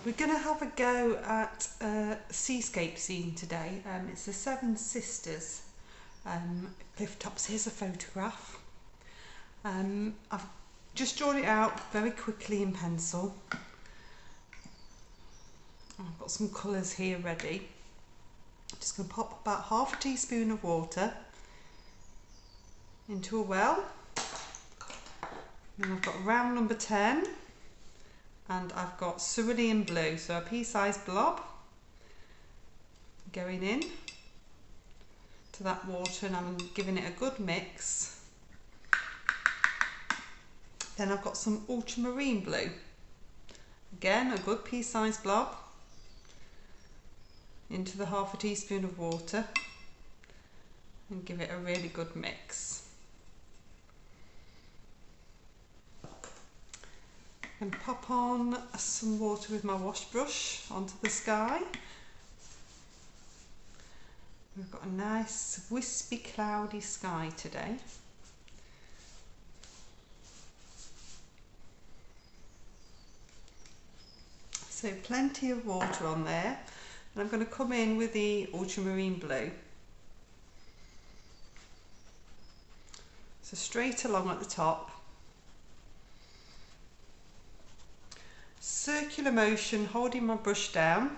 We're going to have a go at a seascape scene today. It's the Seven Sisters cliff tops. Here's a photograph. I've just drawn it out very quickly in pencil. I've got some colours here ready. I'm just going to pop about half a teaspoon of water into a well. Then I've got round number 10. And I've got cerulean blue, so a pea-sized blob going in to that water, and I'm giving it a good mix. Then I've got some ultramarine blue, again a good pea-sized blob into the half a teaspoon of water and give it a really good mix. And pop on some water with my wash brush onto the sky. We've got a nice wispy cloudy sky today. So plenty of water on there, and I'm going to come in with the ultramarine blue. So straight along at the top. Circular motion, holding my brush down.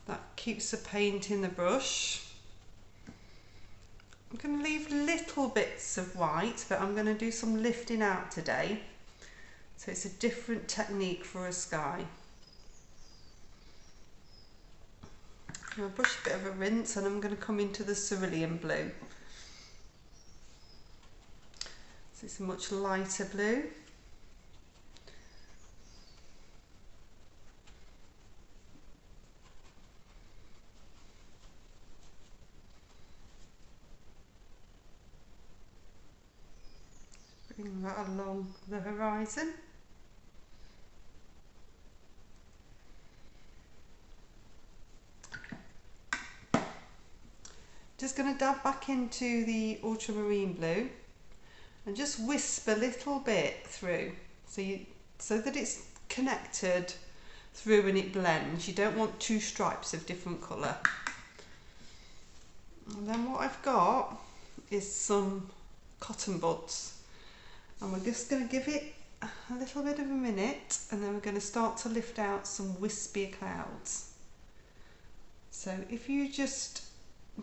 That keeps the paint in the brush. I'm going to leave little bits of white, but I'm going to do some lifting out today. So it's a different technique for a sky. I'll brush a bit of a rinse, and I'm going to come into the cerulean blue. So it's a much lighter blue. Bring that along the horizon. Just going to dab back into the ultramarine blue and just wisp a little bit through, so that it's connected through and it blends. You don't want two stripes of different colour. And then what I've got is some cotton buds. And we're just going to give it a little bit of a minute, and then we're going to start to lift out some wispier clouds. So if you just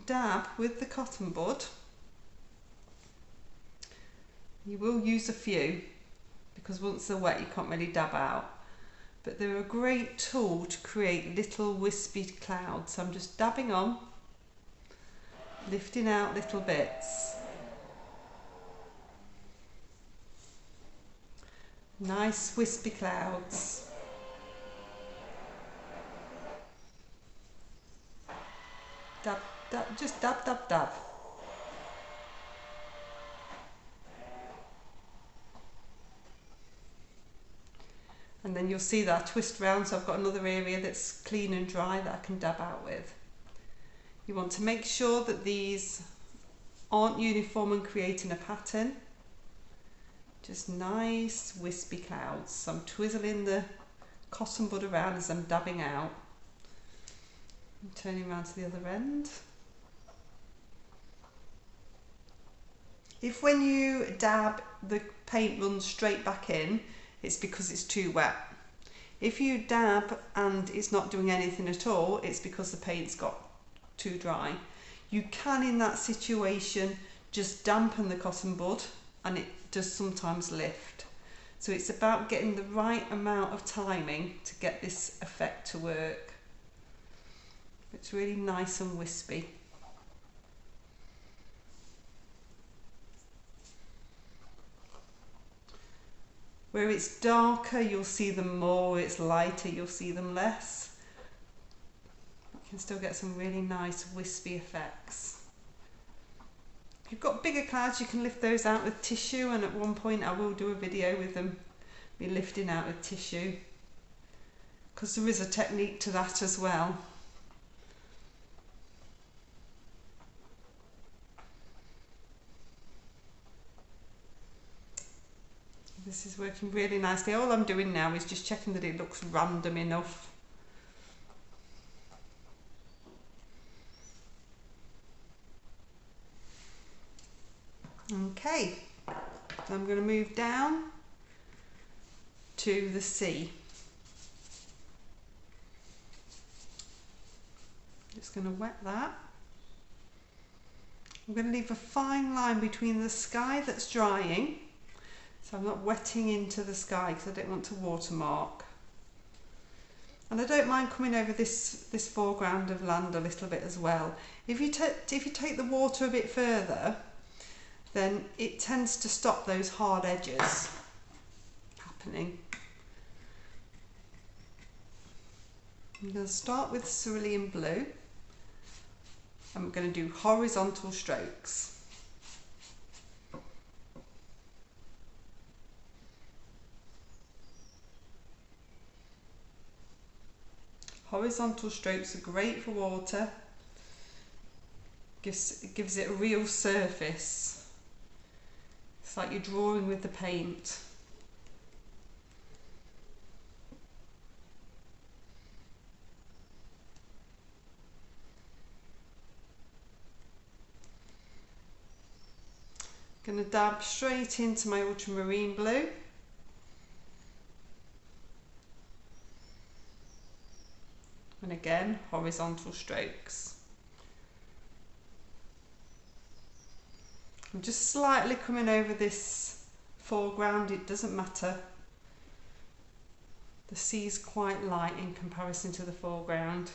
dab with the cotton bud, you will use a few, because once they're wet you can't really dab out. But they're a great tool to create little wispy clouds. So I'm just dabbing on, lifting out little bits. Nice wispy clouds. Dab, dab, just dab, dab, dab. And then you'll see that I twist round, so I've got another area that's clean and dry that I can dab out with. You want to make sure that these aren't uniform and creating a pattern. Just nice wispy clouds. So I'm twizzling the cotton bud around as I'm dabbing out. I'm turning around to the other end. If when you dab the paint runs straight back in, it's because it's too wet. If you dab and it's not doing anything at all, it's because the paint's got too dry. You can, in that situation, just dampen the cotton bud, and it does sometimes lift. So it's about getting the right amount of timing to get this effect to work. It's really nice and wispy. Where it's darker, you'll see them more. Where it's lighter, you'll see them less. You can still get some really nice wispy effects. If you've got bigger clouds, you can lift those out with tissue, and at one point I will do a video with them be lifting out with tissue, because there is a technique to that as well. This is working really nicely. All I'm doing now is just checking that it looks random enough. Okay, so I'm going to move down to the sea. Just going to wet that. I'm going to leave a fine line between the sky that's drying, so I'm not wetting into the sky because I don't want to watermark. And I don't mind coming over this foreground of land a little bit as well. If you take the water a bit further, then it tends to stop those hard edges happening. I'm going to start with cerulean blue. I'm going to do horizontal strokes. Horizontal strokes are great for water. It gives it a real surface. It's like you're drawing with the paint. Going to dab straight into my ultramarine blue. And again, horizontal strokes. I'm just slightly coming over this foreground, it doesn't matter. The sea's quite light in comparison to the foreground.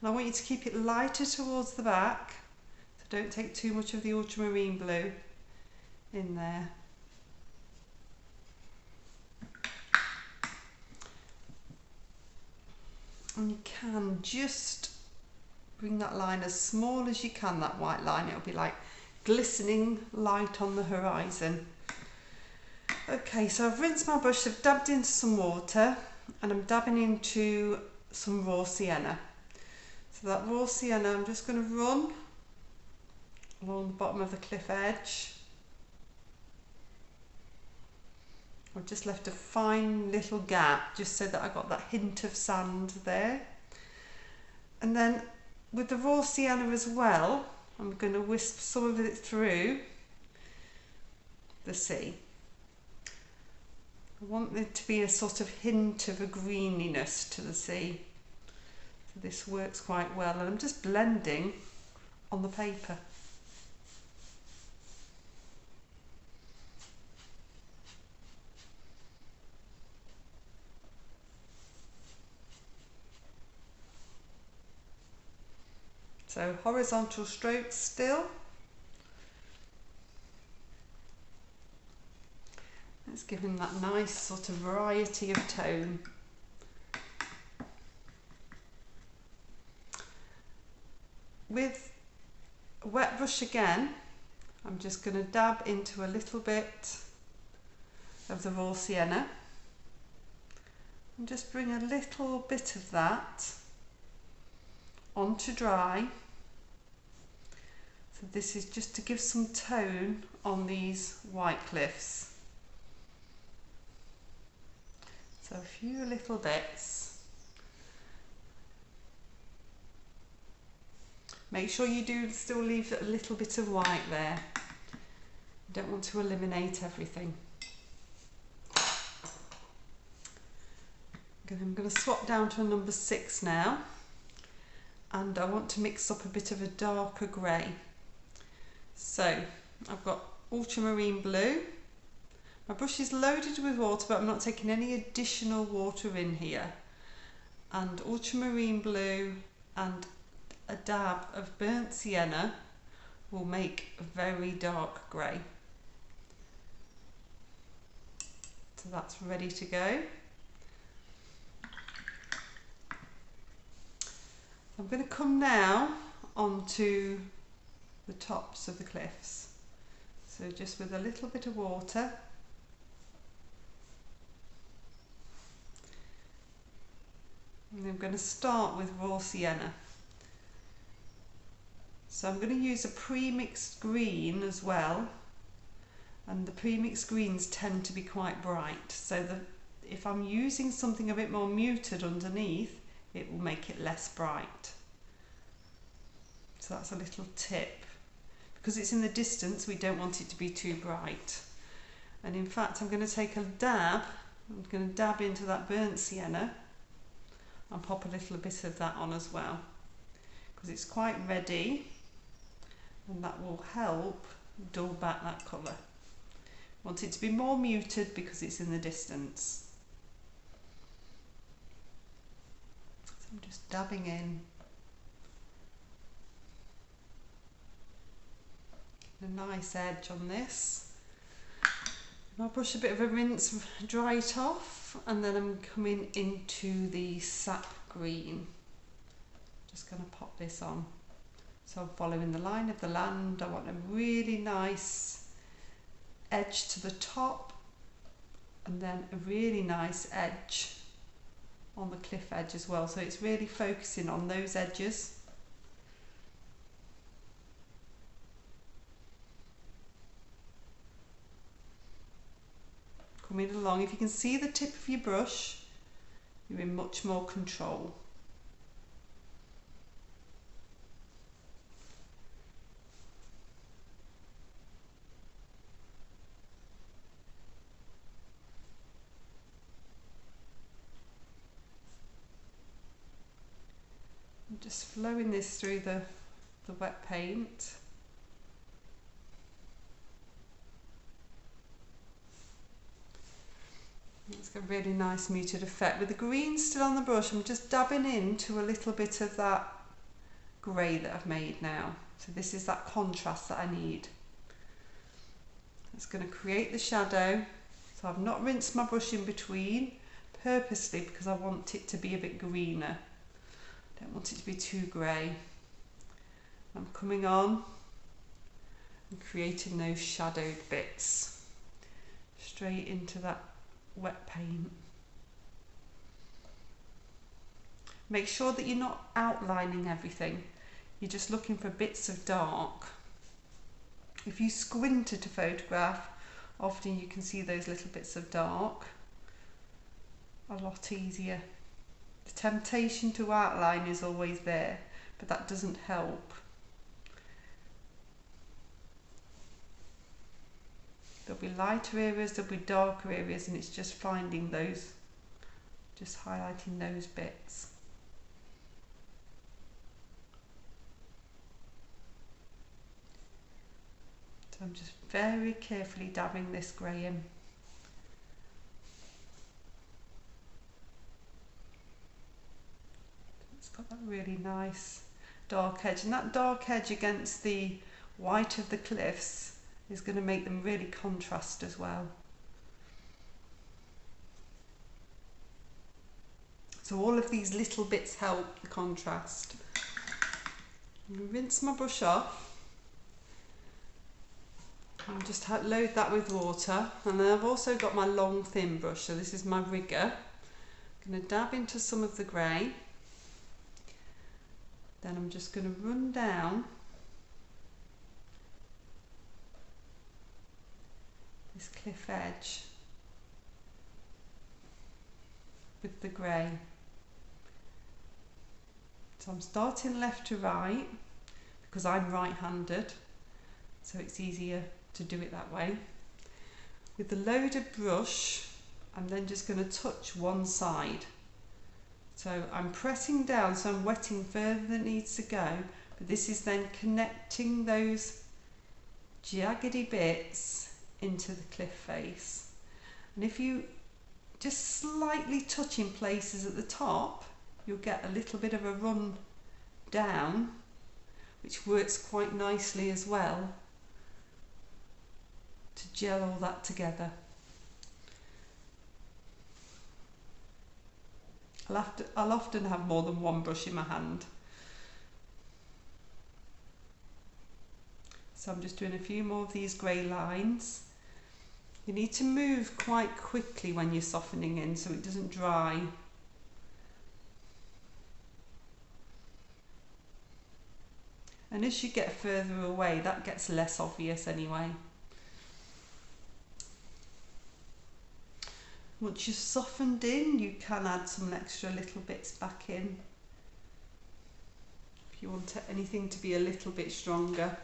And I want you to keep it lighter towards the back, so don't take too much of the ultramarine blue in there. And you can just bring that line as small as you can, that white line. It'll be like glistening light on the horizon. Okay, so I've rinsed my brush, I've dabbed into some water, and I'm dabbing into some raw sienna. So that raw sienna, I'm just going to run along the bottom of the cliff edge. I've just left a fine little gap just so that I got that hint of sand there. And then with the raw sienna as well, I'm going to wisp some of it through the sea. I want there to be a sort of hint of a greeniness to the sea. So this works quite well, and I'm just blending on the paper. So horizontal strokes still. It's giving that nice sort of variety of tone. With a wet brush again, I'm just going to dab into a little bit of the raw sienna and just bring a little bit of that onto dry. So this is just to give some tone on these white cliffs. So a few little bits. Make sure you do still leave a little bit of white there. You don't want to eliminate everything. I'm going to swap down to a number 6 now, and I want to mix up a bit of a darker grey. So I've got ultramarine blue. My brush is loaded with water, but I'm not taking any additional water in here. And ultramarine blue and a dab of burnt sienna will make a very dark grey. So that's ready to go. I'm going to come now onto the tops of the cliffs. So just with a little bit of water. And I'm going to start with raw sienna. So I'm going to use a pre-mixed green as well, and the pre-mixed greens tend to be quite bright, so if I'm using something a bit more muted underneath, it will make it less bright. So that's a little tip. Because it's in the distance, we don't want it to be too bright. And in fact, I'm going to take a dab, I'm going to dab into that burnt sienna and pop a little bit of that on as well, because it's quite ready, and that will help dull back that colour. Want it to be more muted because it's in the distance. So I'm just dabbing in. A nice edge on this. And I'll brush a bit of a rinse, dry it off, and then I'm coming into the sap green. Just going to pop this on. So I'm following the line of the land. I want a really nice edge to the top, and then a really nice edge on the cliff edge as well. So it's really focusing on those edges. Coming along, if you can see the tip of your brush, you're in much more control. I'm just flowing this through the wet paint. It's got a really nice muted effect. With the green still on the brush, I'm just dabbing into a little bit of that grey that I've made now. So this is that contrast that I need. It's going to create the shadow. So I've not rinsed my brush in between purposely because I want it to be a bit greener. I don't want it to be too grey. I'm coming on and creating those shadowed bits straight into that wet paint. Make sure that you're not outlining everything, you're just looking for bits of dark. If you squint at a photograph, often you can see those little bits of dark a lot easier. The temptation to outline is always there, but that doesn't help. There'll be lighter areas, there'll be darker areas, and it's just finding those, just highlighting those bits. So I'm just very carefully dabbing this grey in. It's got that really nice dark edge, and that dark edge against the white of the cliffs is going to make them really contrast as well. So all of these little bits help the contrast. Rinse my brush off and just load that with water, and then I've also got my long thin brush, so this is my rigger. I'm going to dab into some of the grey, then I'm just going to run down this cliff edge with the grey. So I'm starting left to right because I'm right-handed, so it's easier to do it that way. With the loaded brush, I'm then just going to touch one side. So I'm pressing down, so I'm wetting further than it needs to go, but this is then connecting those jaggedy bits into the cliff face. And if you just slightly touch in places at the top, you'll get a little bit of a run down, which works quite nicely as well to gel all that together. I'll often have more than one brush in my hand. So I'm just doing a few more of these grey lines. You need to move quite quickly when you're softening in so it doesn't dry. And as you get further away, that gets less obvious anyway. Once you've softened in, you can add some extra little bits back in if you want anything to be a little bit stronger.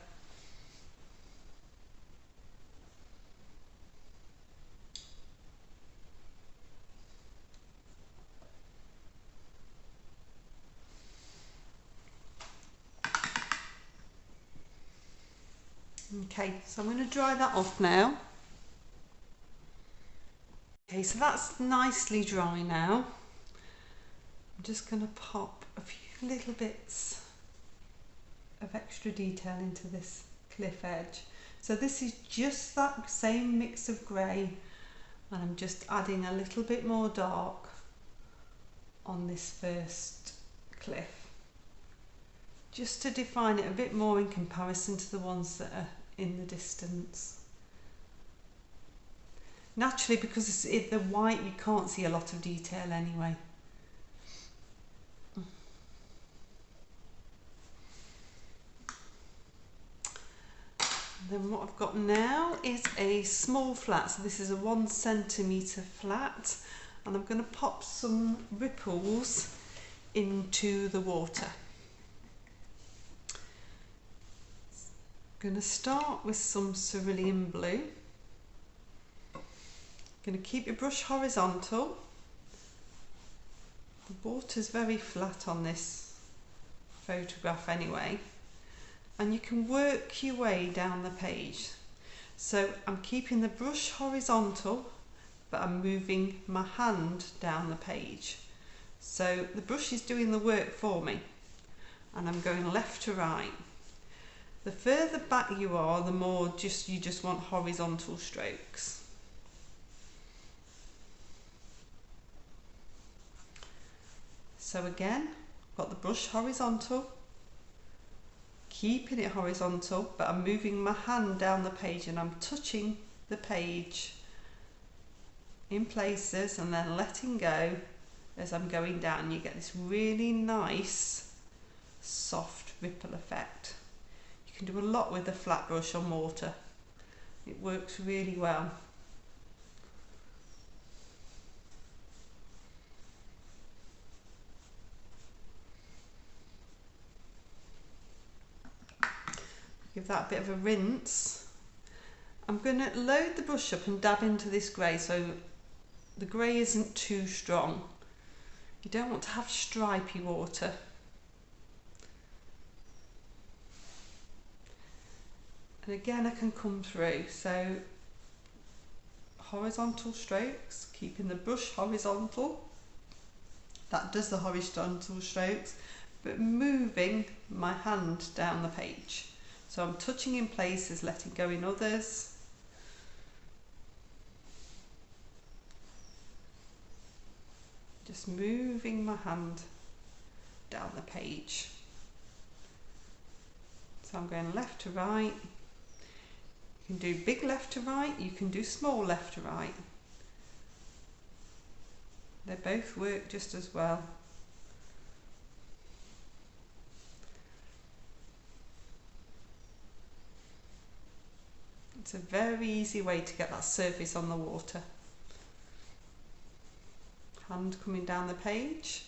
Okay, so I'm going to dry that off now. Okay, so that's nicely dry now. I'm just going to pop a few little bits of extra detail into this cliff edge. So this is just that same mix of grey, and I'm just adding a little bit more dark on this first cliff, just to define it a bit more in comparison to the ones that are in the distance. Naturally, because it's the white, you can't see a lot of detail anyway. Then what I've got now is a small flat, so this is a 1 centimetre flat, and I'm going to pop some ripples into the water. I'm going to start with some cerulean blue. I'm going to keep your brush horizontal. The water's very flat on this photograph anyway, and you can work your way down the page. So I'm keeping the brush horizontal, but I'm moving my hand down the page. So the brush is doing the work for me, and I'm going left to right. The further back you are, the more you just want horizontal strokes. So again, I've got the brush horizontal, keeping it horizontal, but I'm moving my hand down the page and I'm touching the page in places and then letting go as I'm going down. You get this really nice soft ripple effect. You can do a lot with a flat brush on water. It works really well. Give that a bit of a rinse. I'm going to load the brush up and dab into this grey so the grey isn't too strong. You don't want to have stripy water. And again, I can come through, so horizontal strokes, keeping the brush horizontal. That does the horizontal strokes, but moving my hand down the page. So I'm touching in places, letting go in others. Just moving my hand down the page. So I'm going left to right. You can do big left to right, you can do small left to right. They both work just as well. It's a very easy way to get that surface on the water. Hand coming down the page.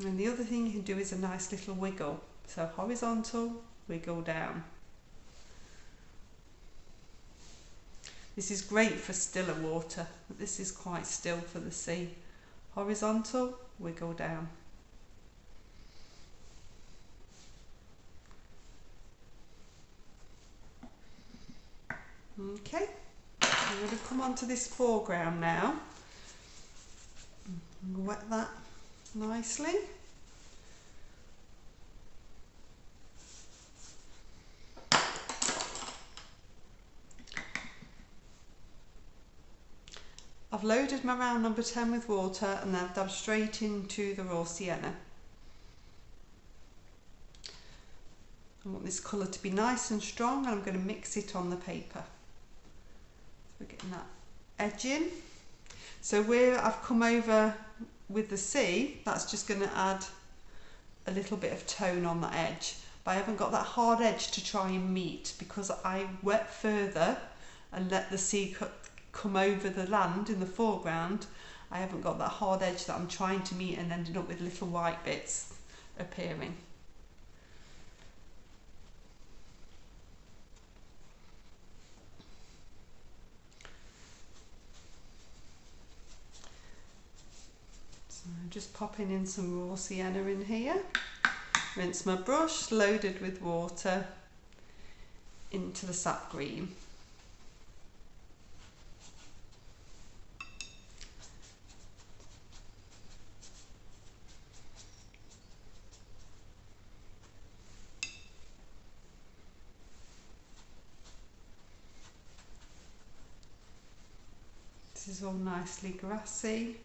And the other thing you can do is a nice little wiggle. So horizontal, wiggle down. This is great for stiller water, but this is quite still for the sea. Horizontal, wiggle down. Okay, I'm going to come on to this foreground now. Wet that nicely. I've loaded my round number 10 with water and I've dabbed straight into the raw sienna. I want this colour to be nice and strong, and I'm going to mix it on the paper. So we're getting that edge in. So where I've come over with the sea, that's just going to add a little bit of tone on that edge. but I haven't got that hard edge to try and meet because I wet further and let the sea come over the land in the foreground. I haven't got that hard edge that I'm trying to meet and ended up with little white bits appearing. So just popping in some raw sienna in here. Rinse my brush, loaded with water, into the sap green. This is all nicely grassy.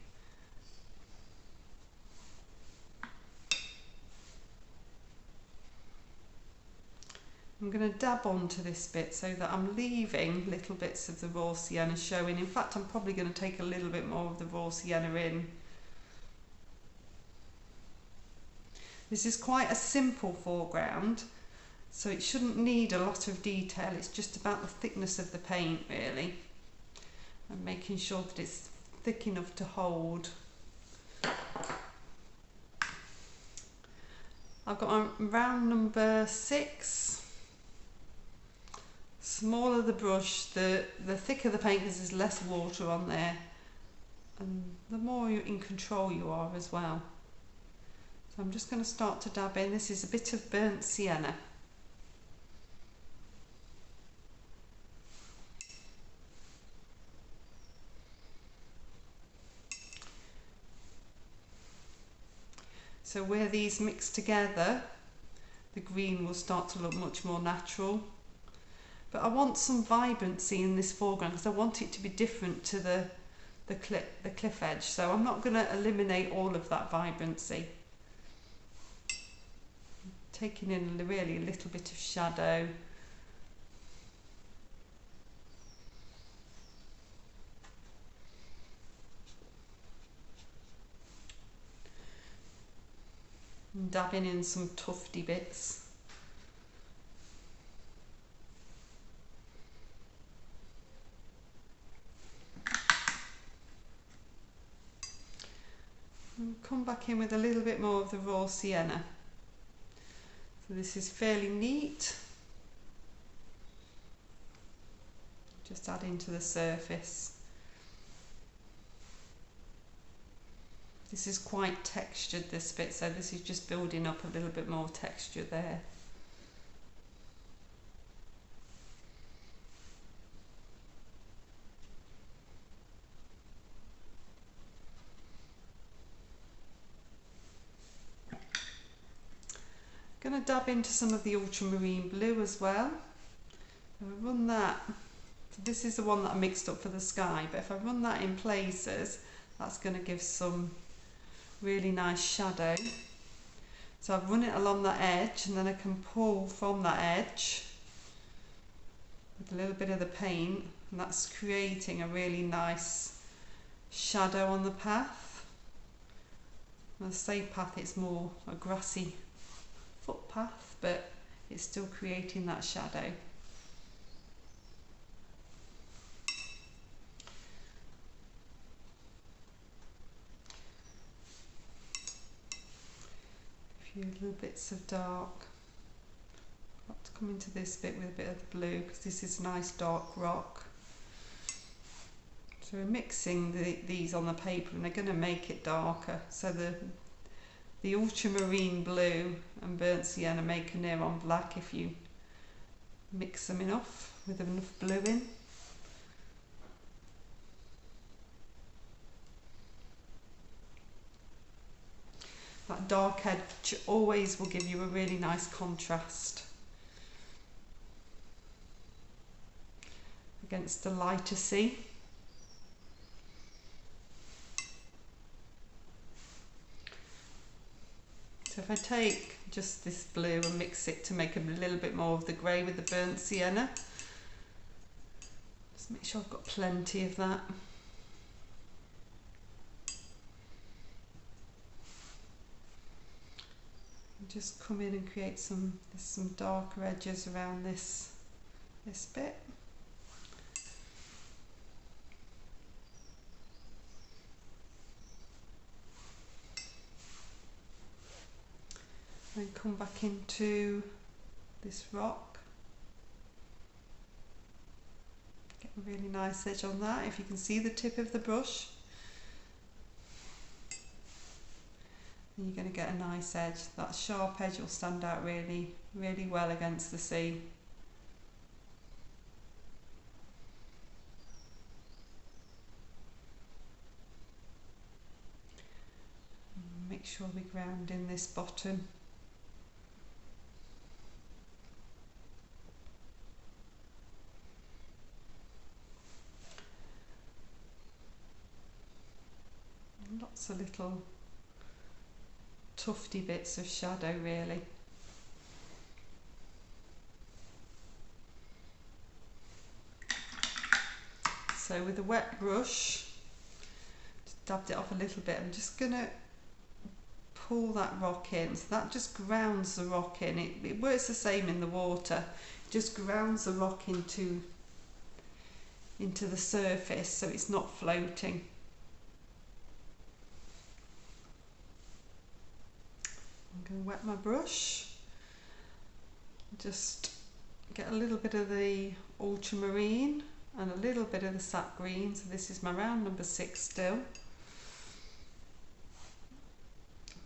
I'm going to dab onto this bit so that I'm leaving little bits of the raw sienna showing. In fact, I'm probably going to take a little bit more of the raw sienna in. This is quite a simple foreground, so it shouldn't need a lot of detail. It's just about the thickness of the paint, really, and making sure that it's thick enough to hold. I've got on round number 6. Smaller the brush, the thicker the paint, because there's less water on there, and the more in control you are as well. So I'm just going to start to dab in. This is a bit of burnt sienna. So where these mix together, the green will start to look much more natural. But I want some vibrancy in this foreground because I want it to be different to the cliff edge. So I'm not going to eliminate all of that vibrancy. Taking in really a little bit of shadow. And dabbing in some tufty bits. And come back in with a little bit more of the raw sienna. So this is fairly neat. Just adding to the surface. This is quite textured, this bit, so this is just building up a little bit more texture there. Going to dab into some of the ultramarine blue as well. If I run that, so this is the one that I mixed up for the sky, but if I run that in places, that's going to give some really nice shadow. So I've run it along that edge, and then I can pull from that edge with a little bit of the paint, and that's creating a really nice shadow on the path. When I say path, it's more a grassy footpath, but it's still creating that shadow. A few little bits of dark. I've got to come into this bit with a bit of the blue because this is nice dark rock. So we're mixing these on the paper, and they're going to make it darker. So the ultramarine blue and burnt sienna make a near on black if you mix them enough with enough blue in. That dark edge always will give you a really nice contrast against the lighter sea. So if I take just this blue and mix it to make a little bit more of the grey with the burnt sienna, just make sure I've got plenty of that. just come in and create some darker edges around this bit. And come back into this rock. Get a really nice edge on that, if you can see the tip of the brush. And you're going to get a nice edge. That sharp edge will stand out really, really well against the sea. Make sure we ground in this bottom. Lots of little tufty bits of shadow really. So with a wet brush, just dabbed it off a little bit, I'm just going to pull that rock in. So that just grounds the rock in. It works the same in the water. It just grounds the rock into the surface so it's not floating. I'm going to wet my brush, just get a little bit of the ultramarine and a little bit of the sap green. So this is my round number 6 still.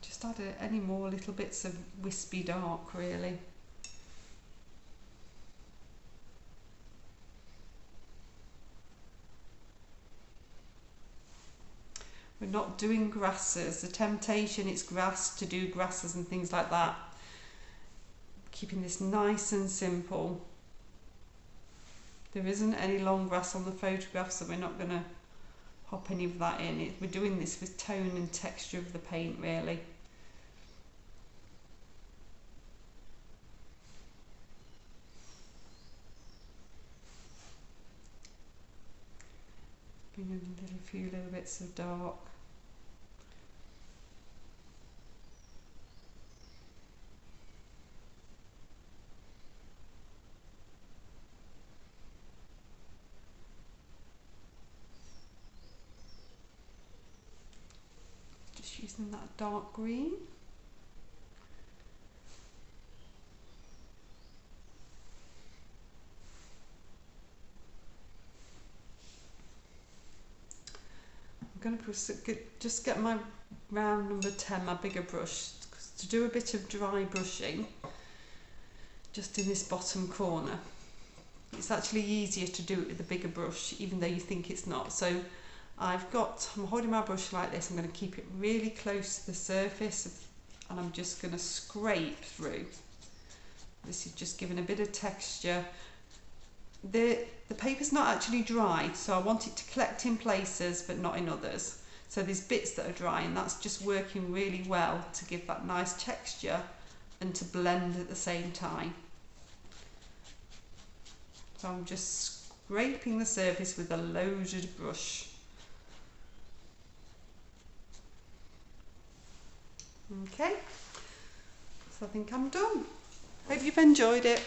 Just add any more little bits of wispy dark really. We're not doing grasses. The temptation is grass to do grasses and things like that. Keeping this nice and simple. There isn't any long grass on the photograph, so we're not going to hop any of that in. We're doing this with tone and texture of the paint really. Bring in a few little bits of dark. Just using that dark green. I'm going to just get my round number 10, my bigger brush, to do a bit of dry brushing just in this bottom corner. It's actually easier to do it with a bigger brush, even though you think it's not. So I'm holding my brush like this. I'm going to keep it really close to the surface, and I'm just going to scrape through. This is just giving a bit of texture. The paper's not actually dry, so I want it to collect in places but not in others. So there's bits that are dry, and that's just working really well to give that nice texture and to blend at the same time. So I'm just scraping the surface with a loaded brush. Okay, so I think I'm done. Hope you've enjoyed it.